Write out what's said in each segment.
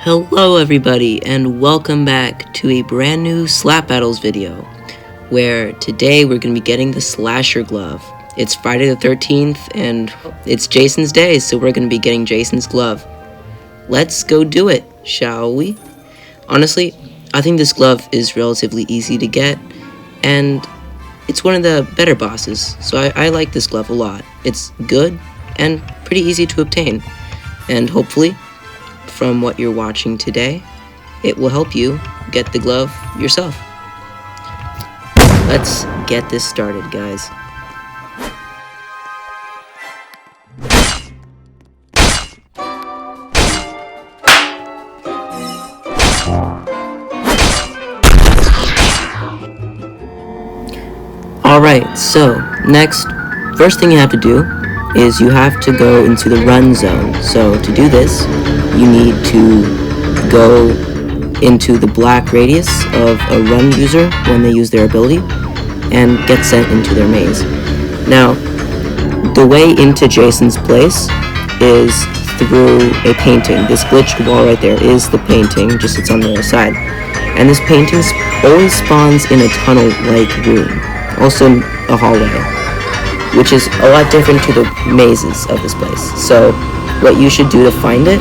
Hello everybody, and welcome back to a brand new Slap Battles video, where today we're going to be getting the Slasher Glove. It's Friday the 13th, and it's Jason's day, so we're going to be getting Jason's glove. Let's go do it, shall we? Honestly, I think this glove is relatively easy to get, and it's one of the better bosses, so I like this glove a lot. It's good and pretty easy to obtain, and hopefully, from what you're watching today, it will help you get the glove yourself. Let's get this started, guys. Alright, so next, first thing you have to do is you have to go into the run zone. So to do this, you need to go into the black radius of a run user when they use their ability and get sent into their maze. Now, the way into Jason's place is through a painting. This glitched wall right there is the painting, just it's on the other side. And this painting always spawns in a tunnel-like room, also a hallway, which is a lot different to the mazes of this place. So what you should do to find it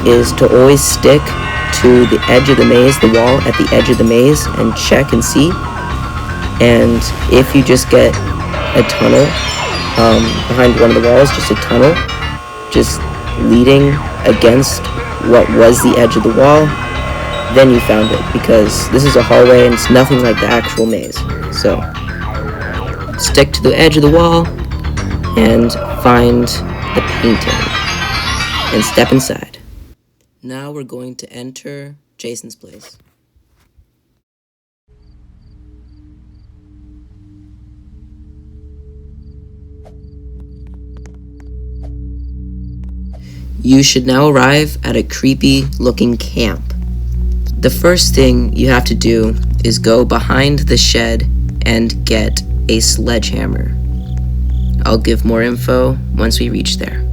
is to always stick to the edge of the maze, the wall at the edge of the maze, and check and see. And if you just get a tunnel behind one of the walls, just a tunnel, just leading against what was the edge of the wall, then you found it, because this is a hallway and it's nothing like the actual maze. So stick to the edge of the wall and find the painting and step inside. Now we're going to enter Jason's place. You should now arrive at a creepy looking camp. The first thing you have to do is go behind the shed and get a sledgehammer. I'll give more info once we reach there.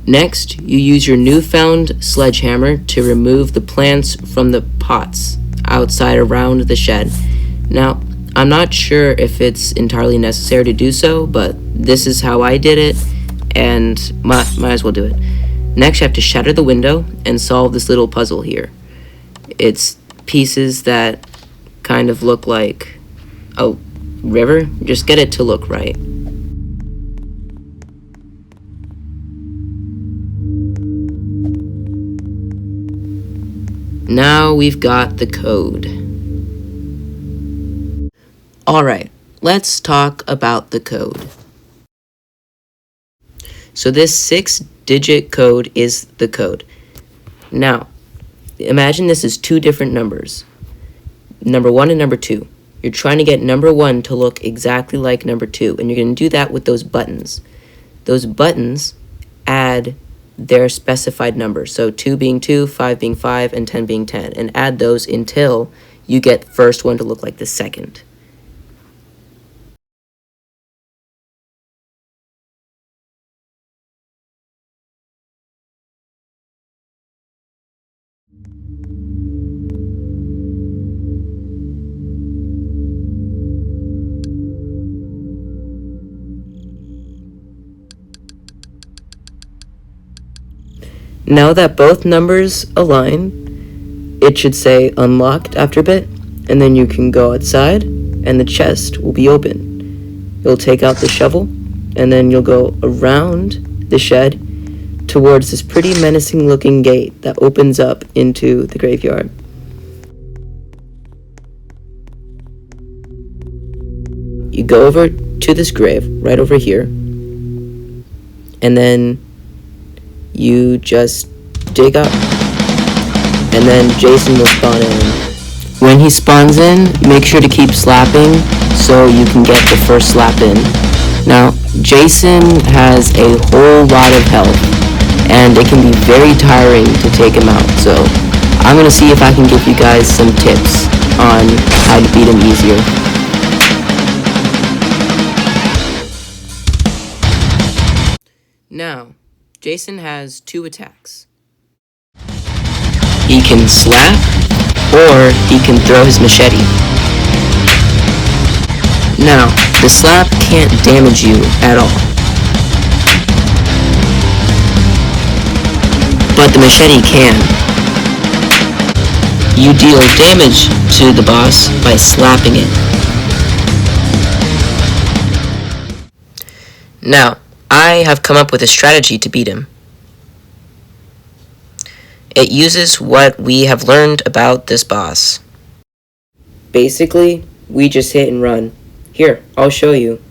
Next, you use your newfound sledgehammer to remove the plants from the pots outside around the shed. Now, I'm not sure if it's entirely necessary to do so, but this is how I did it, and might as well do it. Next, you have to shatter the window and solve this little puzzle here. It's pieces that kind of look like a river. Just get it to look right. Now we've got the code. Alright, let's talk about the code. So this 6-digit code is the code. Now, imagine this is two different numbers. Number 1 and number 2. You're trying to get number 1 to look exactly like number 2, and you're going to do that with those buttons. Those buttons add their specified numbers. So 2 being 2, 5 being 5, and 10 being 10. And add those until you get the first one to look like the second. Now that both numbers align, it should say unlocked after a bit, and then you can go outside and the chest will be open. You'll take out the shovel, and then you'll go around the shed towards this pretty menacing looking gate that opens up into the graveyard. You go over to this grave right over here, and then you just dig up, and then Jason will spawn in. When he spawns in, make sure to keep slapping so you can get the first slap in. Now, Jason has a whole lot of health, and it can be very tiring to take him out, so I'm going to see if I can give you guys some tips on how to beat him easier. Now, Jason has two attacks. He can slap, or he can throw his machete. Now, the slap can't damage you at all, but the machete can. You deal damage to the boss by slapping it. Now, I have come up with a strategy to beat him. It uses what we have learned about this boss. Basically, we just hit and run. Here, I'll show you.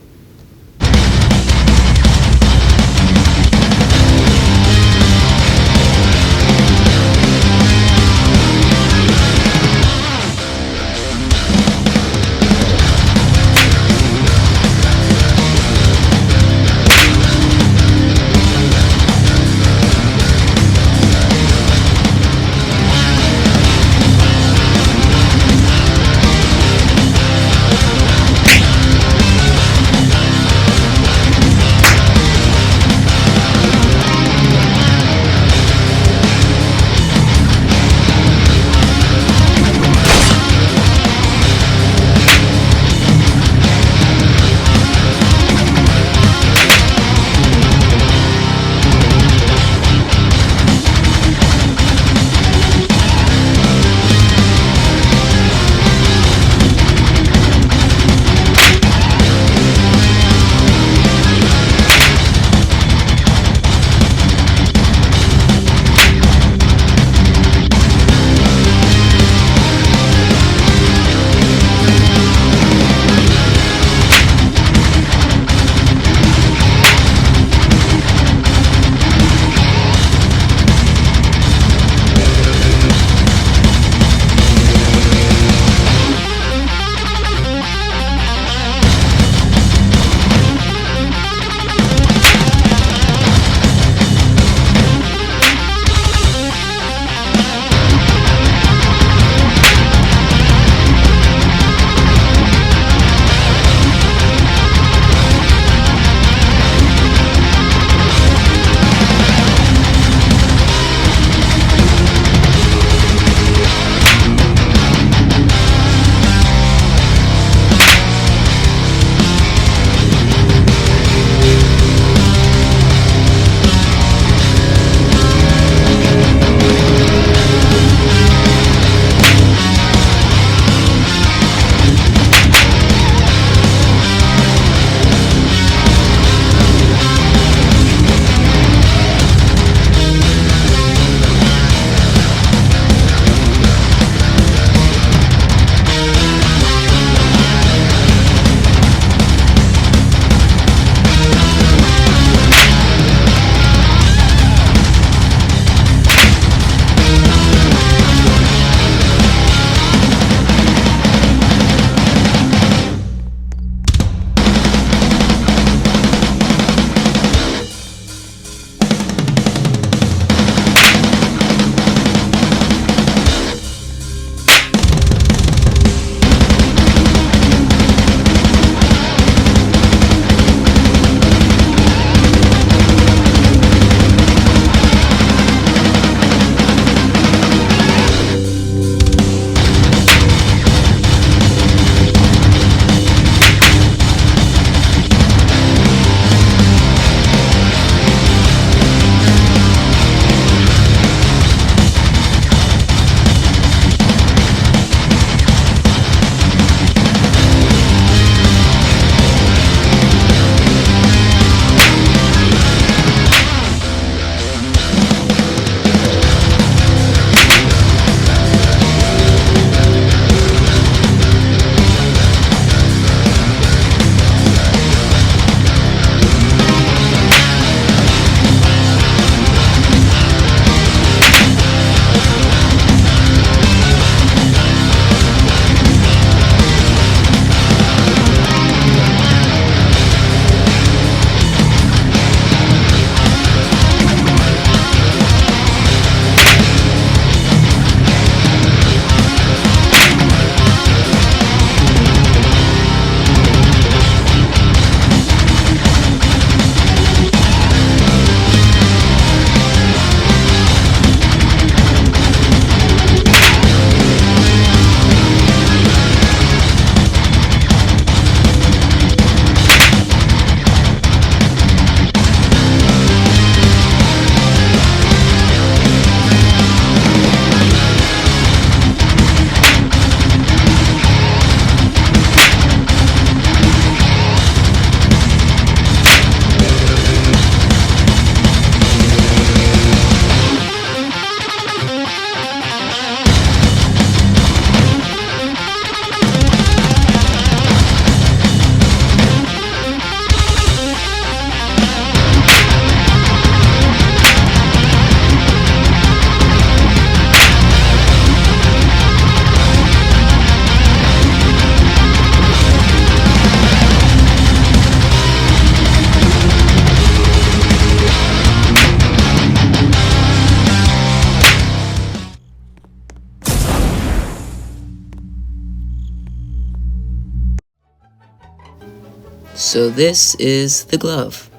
So this is the glove.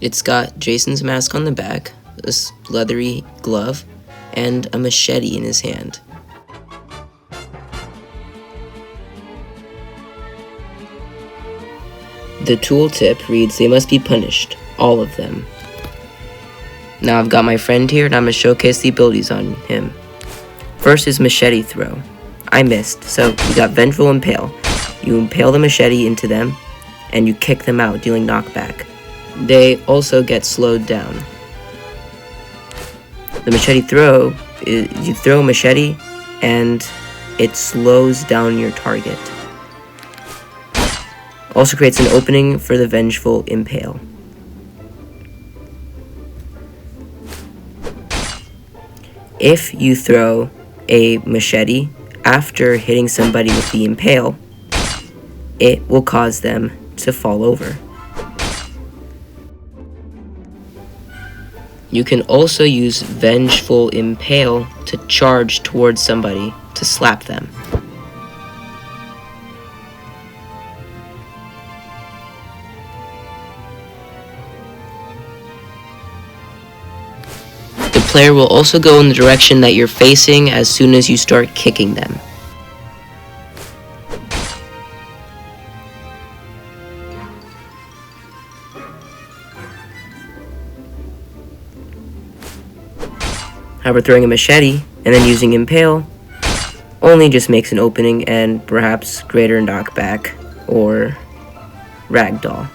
It's got Jason's mask on the back, a leathery glove, and a machete in his hand. The tooltip reads, "They must be punished, all of them." Now I've got my friend here and I'm going to showcase the abilities on him. First is machete throw. I missed, so we got vengeful impale. You impale the machete into them and you kick them out, dealing knockback. They also get slowed down. The machete throw, you throw a machete and it slows down your target. Also creates an opening for the vengeful impale. If you throw a machete after hitting somebody with the impale, it will cause them to fall over. You can also use vengeful impale to charge towards somebody to slap them. The player will also go in the direction that you're facing as soon as you start kicking them. However, throwing a machete and then using impale only just makes an opening and perhaps greater knockback or ragdoll.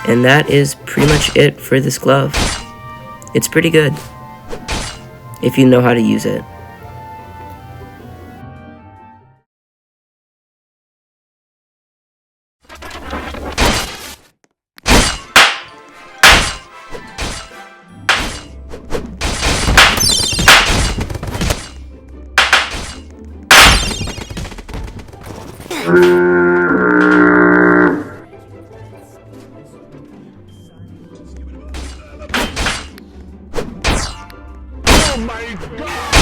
And that is pretty much it for this glove. It's pretty good if you know how to use it. Oh my God!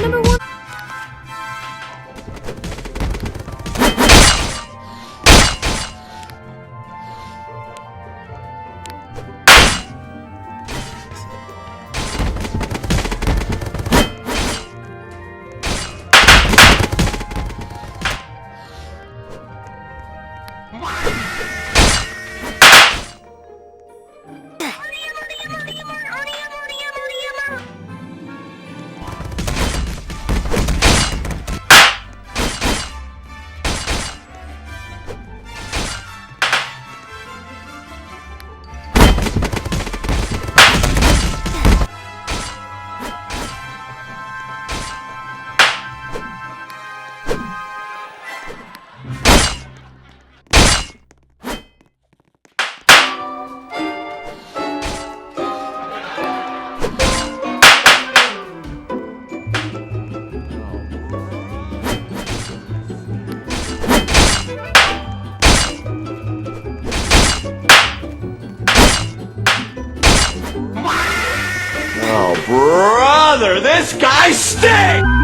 Number one. Oh, brother, this guy stinks!